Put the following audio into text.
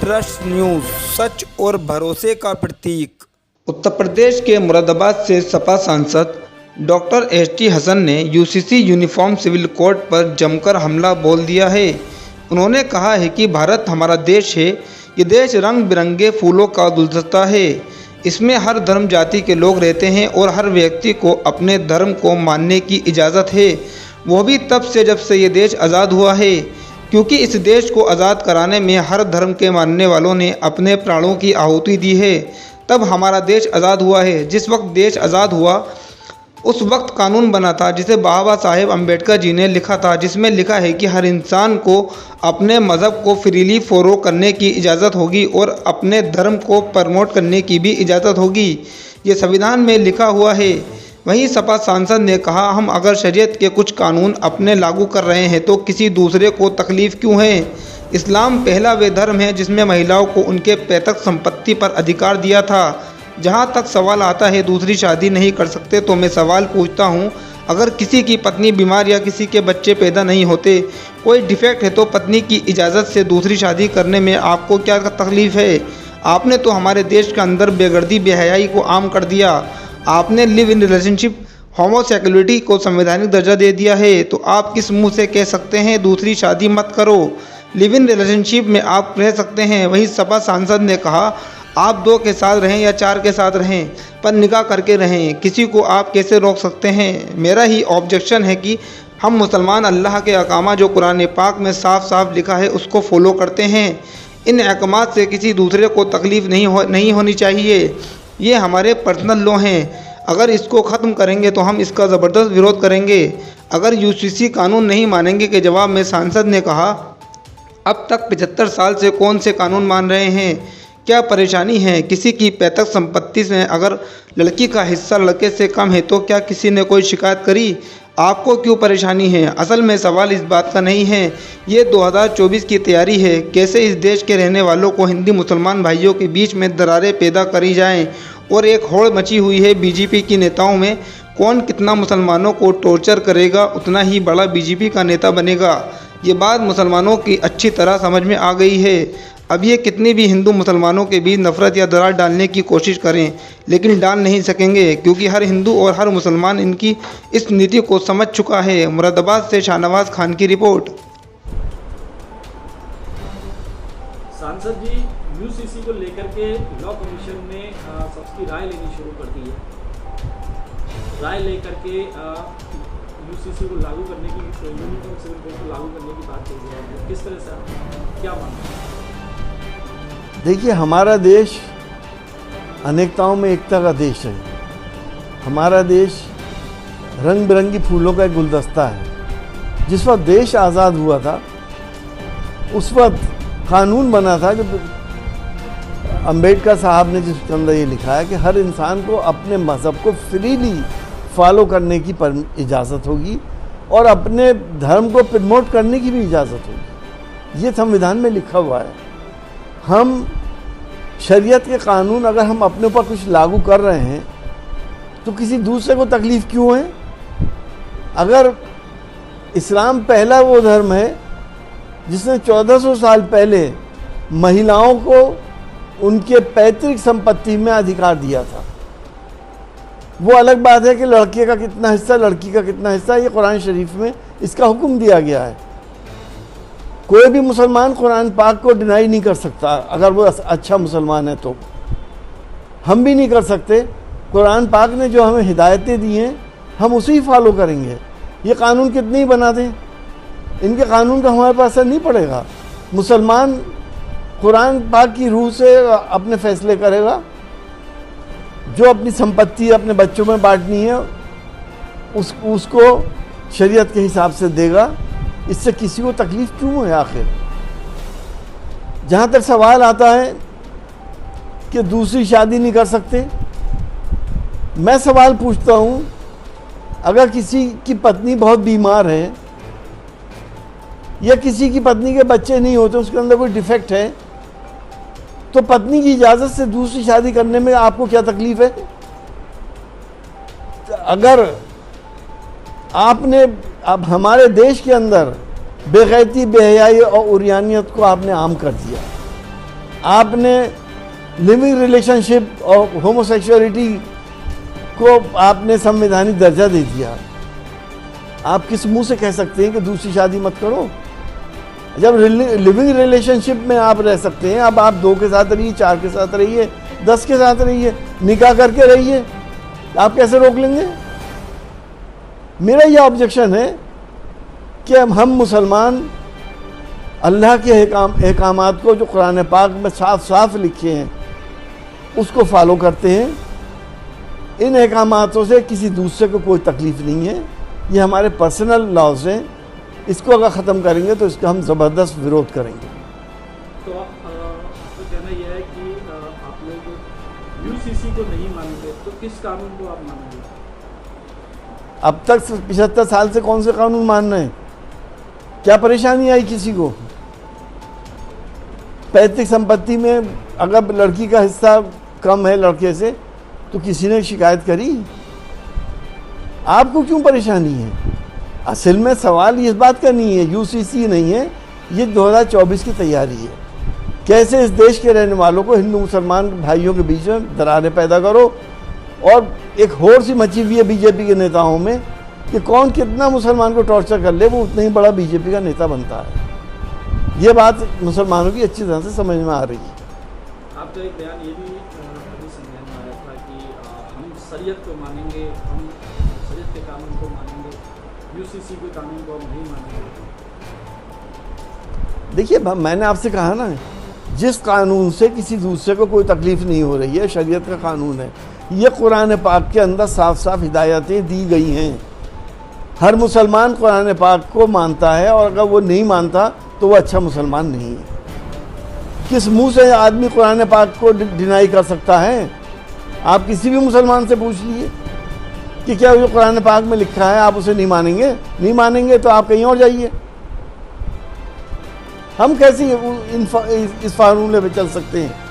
Trust news, सच और भरोसे का प्रतीक। उत्तर प्रदेश के मुरादाबाद से सपा सांसद डॉक्टर एसटी हसन ने यूसीसी यूनिफॉर्म सिविल कोड पर जमकर हमला बोल दिया है। उन्होंने कहा है कि भारत हमारा देश है। ये देश रंग बिरंगे फूलों का गुलदस्ता है। इसमें हर धर्म जाति के लोग रहते हैं और हर व्यक्ति को अपने धर्म को मानने की इजाज़त है, वो भी तब से जब से ये देश आज़ाद हुआ है, क्योंकि इस देश को आज़ाद कराने में हर धर्म के मानने वालों ने अपने प्राणों की आहुति दी है। तब हमारा देश आज़ाद हुआ है। जिस वक्त देश आज़ाद हुआ उस वक्त कानून बना था जिसे बाबा साहेब अम्बेडकर जी ने लिखा था, जिसमें लिखा है कि हर इंसान को अपने मज़हब को फ्रीली फॉलो करने की इजाज़त होगी और अपने धर्म को प्रमोट करने की भी इजाज़त होगी। ये संविधान में लिखा हुआ है। वहीं सपा सांसद ने कहा, हम अगर शरीयत के कुछ कानून अपने लागू कर रहे हैं तो किसी दूसरे को तकलीफ़ क्यों है। इस्लाम पहला वे धर्म है जिसमें महिलाओं को उनके पैतृक संपत्ति पर अधिकार दिया था। जहाँ तक सवाल आता है दूसरी शादी नहीं कर सकते, तो मैं सवाल पूछता हूँ, अगर किसी की पत्नी बीमार या किसी के बच्चे पैदा नहीं होते, कोई डिफेक्ट है, तो पत्नी की इजाज़त से दूसरी शादी करने में आपको क्या तकलीफ़ है। आपने तो हमारे देश के अंदर बेगर्दी बेहयाई को आम कर दिया। आपने लिव इन रिलेशनशिप होमोसेक्सुअलिटी को संवैधानिक दर्जा दे दिया है, तो आप किस मुंह से कह सकते हैं दूसरी शादी मत करो। लिव इन रिलेशनशिप में आप रह सकते हैं। वहीं सपा सांसद ने कहा, आप 2 के साथ रहें या 4 के साथ रहें, पर निकाह करके रहें, किसी को आप कैसे रोक सकते हैं। मेरा ही ऑब्जेक्शन है कि हम मुसलमान अल्लाह के अहकाम जो कुरान पाक में साफ साफ लिखा है उसको फॉलो करते हैं। इन अहकाम से किसी दूसरे को तकलीफ़ नहीं होनी चाहिए। ये हमारे पर्सनल लॉ हैं। अगर इसको ख़त्म करेंगे तो हम इसका ज़बरदस्त विरोध करेंगे। अगर यूसीसी कानून नहीं मानेंगे के जवाब में सांसद ने कहा, अब तक 75 साल से कौन से कानून मान रहे हैं। क्या परेशानी है। किसी की पैतृक संपत्ति में अगर लड़की का हिस्सा लड़के से कम है तो क्या किसी ने कोई शिकायत करी। आपको क्यों परेशानी है। असल में सवाल इस बात का नहीं है। ये 2024 की तैयारी है। कैसे इस देश के रहने वालों को हिंदू मुसलमान भाइयों के बीच में दरारें पैदा करी जाएं और एक होड़ मची हुई है बीजेपी की नेताओं में। कौन कितना मुसलमानों को टॉर्चर करेगा उतना ही बड़ा बीजेपी का नेता बनेगा। ये बात मुसलमानों की अच्छी तरह समझ में आ गई है। अब ये कितनी भी हिंदू मुसलमानों के बीच नफरत या दरार डालने की कोशिश करें, लेकिन डाल नहीं सकेंगे, क्योंकि हर हिंदू और हर मुसलमान इनकी इस नीति को समझ चुका है। मुरादाबाद से शाहनवाज खान की रिपोर्ट। सांसद जी, यूसीसी को लेकर के लॉ कमीशन ने सबकी राय लेनी शुरू कर दी है। राय लेकर के यूसीसी को लागू करने की, यूनिफॉर्म सिविल कोड को लागू करने की बात कही है। किस तरह से आप क्या मानते हैं। देखिए, हमारा देश अनेकताओं में एकता का देश है। हमारा देश रंग बिरंगी फूलों का एक गुलदस्ता है। जिस वक्त देश आज़ाद हुआ था उस वक्त कानून बना था कि अम्बेडकर साहब ने जिसके अंदर ये लिखा है कि हर इंसान को अपने मज़हब को फ्रीली फॉलो करने की इजाज़त होगी और अपने धर्म को प्रमोट करने की भी इजाज़त होगी। ये संविधान में लिखा हुआ है। हम शरीयत के कानून अगर हम अपने ऊपर कुछ लागू कर रहे हैं तो किसी दूसरे को तकलीफ़ क्यों है। अगर इस्लाम पहला वो धर्म है जिसने 1400 साल पहले महिलाओं को उनके पैतृक संपत्ति में अधिकार दिया था, वो अलग बात है कि लड़के का कितना हिस्सा, लड़की का कितना हिस्सा, ये कुरान शरीफ में इसका हुक्म दिया गया है। कोई भी मुसलमान कुरान पाक को डिनाई नहीं कर सकता। अगर वो अच्छा मुसलमान है तो हम भी नहीं कर सकते। कुरान पाक ने जो हमें हिदायतें दी हैं हम उसे ही फॉलो करेंगे। ये कानून कितने ही बना दें, इनके कानून का हमारे पास असर नहीं पड़ेगा। मुसलमान कुरान पाक की रूह से अपने फैसले करेगा। जो अपनी संपत्ति अपने बच्चों में बांटनी है उसको शरीयत के हिसाब से देगा। इससे किसी को तकलीफ़ क्यों है। आखिर जहाँ तक सवाल आता है कि दूसरी शादी नहीं कर सकते, मैं सवाल पूछता हूँ, अगर किसी की पत्नी बहुत बीमार है या किसी की पत्नी के बच्चे नहीं होते, उसके अंदर कोई डिफेक्ट है, तो पत्नी की इजाज़त से दूसरी शादी करने में आपको क्या तकलीफ़ है। अगर आपने अब हमारे देश के अंदर बेगैरती बेहयाई और उरियानियत को आपने आम कर दिया, आपने लिविंग रिलेशनशिप और होमोसेक्सुअलिटी को आपने संवैधानिक दर्जा दे दिया। आप किस मुंह से कह सकते हैं कि दूसरी शादी मत करो? जब लिविंग रिलेशनशिप में आप रह सकते हैं, अब आप 2 के साथ रहिए, 4 के साथ रहिए, 10 के साथ रहिए, निकाह करके रहिए, आप कैसे रोक लेंगे? मेरा यह ऑब्जेक्शन है कि हम मुसलमान अल्लाह के अहकामात को जो कुरान पाक में साफ साफ लिखे हैं उसको फॉलो करते हैं। इन अहकामातों से किसी दूसरे को कोई तकलीफ़ नहीं है। ये हमारे पर्सनल लॉज हैं, इसको अगर ख़त्म करेंगे तो इसका हम ज़बरदस्त विरोध करेंगे। तो आपका कहना यह है कि आप लोग यूसीसी को नहीं मानेंगे, तो किस कानून को आप मानेंगे? अब तक 75 साल से कौन से कानून मान रहे हैं? क्या परेशानी आई किसी को? पैतृक संपत्ति में अगर लड़की का हिस्सा कम है लड़के से तो किसी ने शिकायत करी? आपको क्यों परेशानी है? असल में सवाल इस बात का नहीं है, यूसीसी नहीं है, ये 2024 की तैयारी है। कैसे इस देश के रहने वालों को, हिंदू मुसलमान भाइयों के बीच में दरारें पैदा करो। और एक होड़ सी मची हुई है बीजेपी के नेताओं में कि कौन कितना मुसलमान को टॉर्चर कर ले वो उतना ही बड़ा बीजेपी का नेता बनता है। ये बात मुसलमानों की अच्छी तरह से समझ में आ रही है। आपका एक बयान ये भी अभी संज्ञान में आया था कि हम शरीयत को मानेंगे, हम शरीयत के कानून को मानेंगे, यूसीसी के कानून को हम नहीं मानेंगे। देखिए, मैंने आपसे कहा ना, जिस कानून से किसी दूसरे को कोई तकलीफ नहीं हो रही है, शरीयत का कानून है। ये कुरान पाक के अंदर साफ साफ हिदायतें दी गई हैं। हर मुसलमान कुरान पाक को मानता है और अगर वो नहीं मानता तो वो अच्छा मुसलमान नहीं है। किस मुंह से आदमी कुरान पाक को डिनाई कर सकता है? आप किसी भी मुसलमान से पूछ लीजिए कि क्या जो कुरान पाक में लिखा है आप उसे नहीं मानेंगे? नहीं मानेंगे तो आप कहीं और जाइए। हम कैसे इस फार्मूले पे चल सकते हैं?